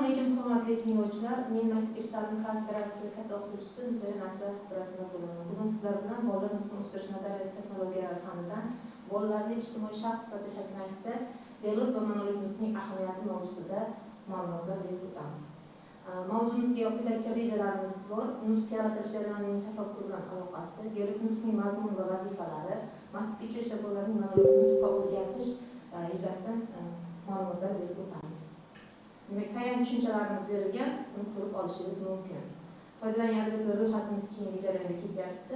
Assalomu alaykum hurmatli tinglovchilar. Men maktab ish ta'limi kafedrasi katta o'qituvchisi Musayev Nafisa Qudratilla bo'laman. Bugun sizlar bilan bolalar nutqini o'stirish nazariyasi texnologiyalari fanidan bolalarni ijtimoiy shaxs sifatida shakllashda dialog va monolog nutqning ahamiyati mavzusida ma'lumotlar berib o'tamiz. Mavzumizga quyidagicha rejalarimiz bor. Nutq yaratilish jarayonining tafakkur bilan aloqasi, dialog nutqning mazmun va vazifalari, maktabgacha yoshlar bolalarning monolog nutqqa o'rgatish yuzasidan ma'lumotlar berib o'tamiz. Demak, tayanch tushunchalarimiz berilgan, uni ko'rib olishingiz mumkin. Foydalangan adabiyotlar ro'yxatimiz keyingi jarayonga ketyapti.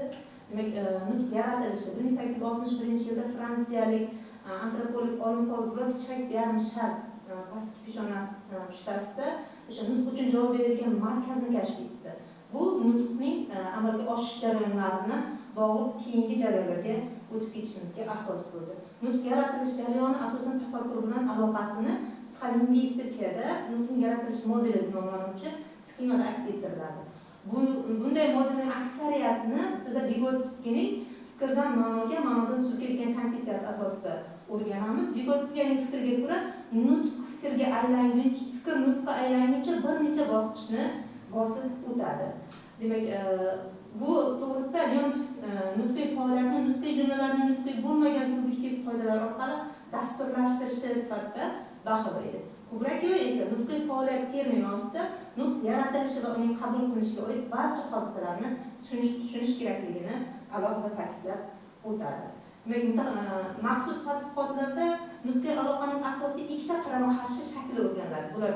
Demak, nutq yaratilishi 1861-yilda fransiyalik antropolog olim Paul Brock yarim shar pastki peshona pushtasida o'sha nutq uchun javob beradigan markazni kashf etdi. Bu nutqning amalga oshish jarayonlarini bog'liq keyingi jarayonlarga o'tib ketishimizga asos bo'ldi. Nutq yaratilish jarayoni asosan tafakkur bilan aloqasini psixolingvistikada nutqning yaratilish modeli deb nomlanuvchi sxemada aks ettiriladi. Bunday modelning aksariyatini bizda Vygotskyning fikrdan ma'noga, ma'nodan so'zga degan konsepsiyasi asosida o'rganamiz. Vygotskyning fikriga ko'ra, nutq fikrga aylanguncha, fikr nutqqa aylanguncha bir necha bosqichni bosib o'tadi. Demak, bu to'g'risida Leontov nutqiy faoliyatni nutqiy jumlalarning nutqiy bo'lmagan subyektiv qoidalar orqali dasturlashtirishi sifatida baholaydi. Kubrakiyo esa nutqiy faoliyat termini ostida nutq yaratilishi va uning qabul qilinishiga oid barcha hodisalarni tushunish kerakligini alohida ta'kidlab o'tadi. Demak, maxsus tadqiqotlarda nutqiy aloqaning asosiy ikkita qarama-qarshi shakli o'rganiladi. Bular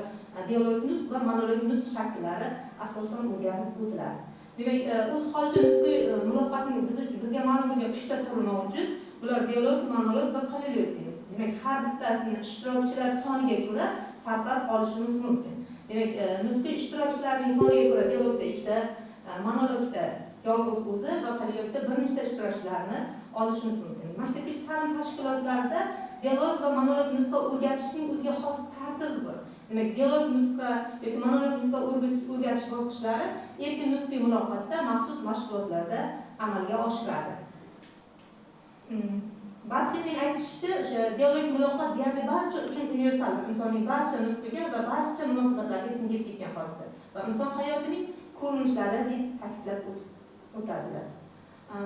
dialog nutq va monolog nutq shakllari asosan o'rganib o'tiladi. Demak, o'z holicha nutqiy muloqotning bizga ma'lum bo'lgan 3 ta turi mavjud. Bular dialog, monolog va polilog deymiz. Demak, har bittasini ishtirokchilar soniga ko'ra farqlab olishimiz mumkin. Demak, nutqiy ishtirokchilarning soniga ko'ra dialogda 2 ta, monologda yolg'iz o'zi va polilogda bir nechta ishtirokchilarni olishimiz mumkin. Maktabgacha ta'lim tashkilotlarida dialog va monolog nutqqa o'rgatishning o'ziga xos tartibi bor. Demak, dialog nutqqa yoki monolog nutqqa o'rgatish bosqichlari erkin nutqiy muloqotda maxsus mashg'ulotlarda amalga oshiriladi. Batxinning aytishicha, o'sha dialog muloqot deyarli barcha uchun universal, insonning barcha nutqiga va barcha munosabatlarga singib ketgan hodisa va inson hayotining ko'rinishlari deb ta'kidlab o'tadilar.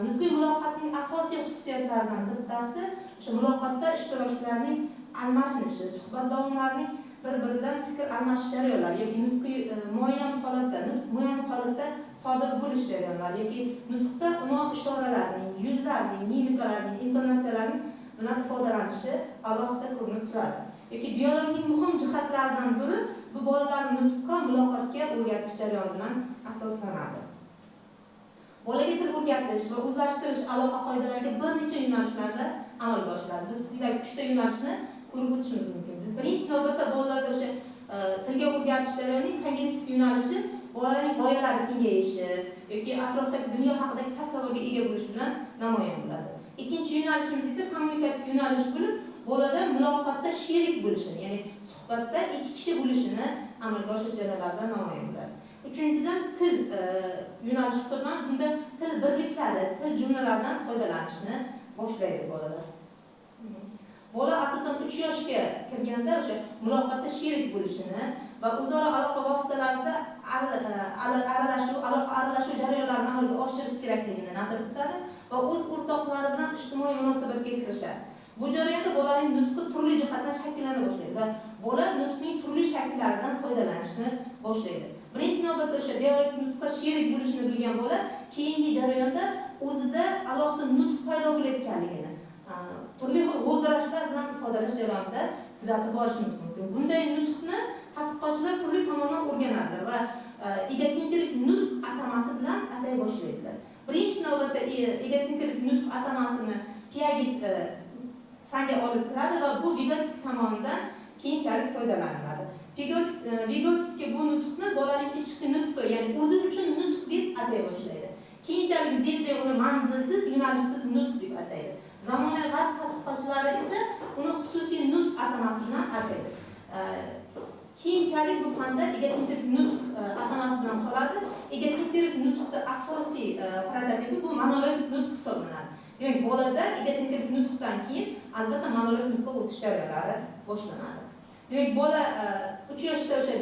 Nutqiy muloqotning asosiy xususiyatlaridan bittasi o'sha muloqotda ishtirokchilarning almashinishi, suhbat davomlarining bir-biridan fikr almashish jarayonlari yoki nutqiy muayyan holatda sodir bo'lish jarayonlari yoki nutqda imo-ishoralarning, yuzlarning, mimikalarning, intonatsiyalarning bilan ifodalanishi alohida ko'rinib turadi. Yoki dialogning muhim jihatlaridan biri bu bolalarni nutqqa, muloqotga o'rgatish jarayoni bilan asoslanadi. Bolaga til o'rgatish va o'zlashtirish aloqa qoidalariga bir necha yo'nalishlarda amalga oshiriladi. Biz quyidagi 3 ta yo'nalishni ko'rib o'tishimiz mumkin. Birinchi navbatda bolalarda o'sha tilga o'rgatish jarayonining kognitiv yo'nalishi bolalarning g'oyalari kengayishi yoki atrofdagi dunyo haqidagi tasavvurga ega bo'lish bilan namoyon bo'ladi. Ikkinchi yo'nalishimiz esa kommunikativ yo'nalish bo'lib, bolada muloqotda sherik bo'lishini, ya'ni suhbatda 2 kishi bo'lishini amalga oshirish jarayonlarida namoyon bo'ladi. Uchinchidan til yo'nalishi hisoblanib, bunda til birliklari, til jumlalardan foydalanishni boshlaydi bolalar. Bola asosan 3 yoshga kirganda o'sha muloqotda sherik bo'lishini va o'zaro aloqa vositalarida aloqa aralashuv jarayonlarini amalga oshirish kerakligini nazarda tutadi va o'z o'rtoqlari bilan ijtimoiy munosabatga kirishadi. Bu jarayonda bolaning nutqi turli jihatdan shakllana boshlaydi va bola nutqning turli shakllaridan foydalanishni boshlaydi. Birinchi navbatda o'sha dialog nutqqa sherik bo'lishni bilgan bola keyingi jarayonda o'zida alohida nutq paydo bo'layotganligini turli xil g'ildirashlar bilan ifodalash jarayonida kuzatib borishimiz mumkin. Bunday nutqni tadqiqotchilar turli tomondan o'rganadilar va egosentrik nutq atamasi bilan atay boshlaydilar. Birinchi navbatda egosentrik nutq atamasini Piaget fanga olib kiradi va bu Vygotsky tomonidan keyinchalik foydalaniladi. Vygotsky bu nutqni bolaning ichki nutqi, ya'ni o'zi uchun nutq deb atay boshlaydi. Keyinchalik Zedde uni manzilsiz, yo'nalishsiz nutq deb ataydi. Zamonaviy g'arb tadqiqotchilari esa uni xususiy nutq atamasi bilan ataydi. Keyinchalik bu fanda egosentrik nutq atamasi bilan qoladi. Egosentrik nutqda asosiy prototipi bu monolog nutq hisoblanadi. Demak, bolada egosentrik nutqdan keyin albatta monolog nutqqa o'tish jarayonlari boshlanadi. Demak, bola 3 yoshda o'sha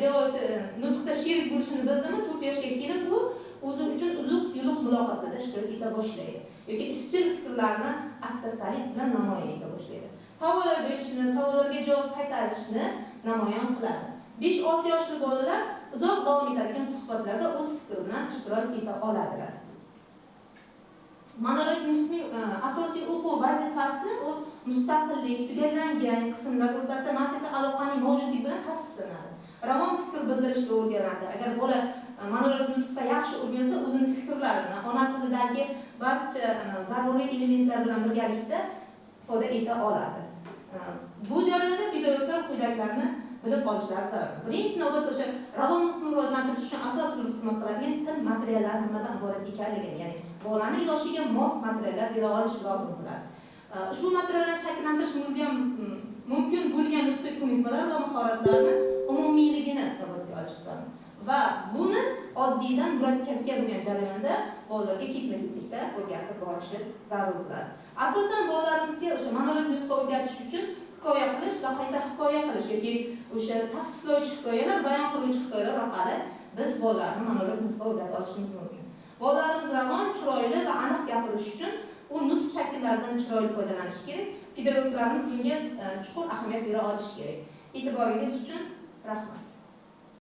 nutqda sherik bo'lishini bildimi, 4 yoshga kelib u o'zi uchun uzuq yuluq muloqotlarda ishtirok eta boshlaydi yoki izchil fikrlarni asta-astalik bilan namoyon eta boshlaydi. Savollar berishni, savollarga javob qaytarishni namoyon qiladi. 5-6 yoshli bolalar uzoq davom etadigan suhbatlarda o'z fikri bilan ishtirok eta oladilar. Monolog nutqning asosiy o'quv vazifasi u mustaqillik, tugallangan qismlar o'rtasida mantiqiy aloqaning mavjudligi bilan tasdiqlanadi. Ravon fikr bildirishga o'rganadi. Agar bola monolog nutqda yaxshi o'rgansa, o'zini fikrlarini, ona tilidagi barcha zaruriy elementlar bilan birgalikda ifoda eta oladi. Bu jarayonda pedagoglar quyidagilarni bilib olishlari zarur. Birinchi navbatda o'sha ravon nutqni rivojlantirish uchun asos bo'lib xizmat qiladigan til materiallari nimadan iborat ekanligini, ya'ni bolaning yoshiga mos materiallar bera olish lozim bo'ladi. Ushbu materiallarni shakllantirish mumkin bo'lgan nutqiy ko'nikmalar va mahoratlarni umumiyligini inobatga olish lozim. Va buni oddiydan murakkabga bo'lgan jarayonda bolalarga ketma-ketlikda o'rgatib borish zarur bo'ladi. Asosan bolalarimizga o'sha monolog nutqni o'rgatish uchun hikoya qilish va qayta hikoya qilish yoki o'sha tavsiflovchi hikoyalar, bayon qiluvchi hikoyalar orqali biz bolalarni monolog nutqni o'rgata olishimiz mumkin. Bolalarimiz ravon, chiroyli va aniq gapirish uchun u nutq shakllaridan chiroyli foydalanish kerak. Pedagoglarimiz bunga chuqur ahamiyat bera olishi kerak. E'tiboringiz uchun rahmat.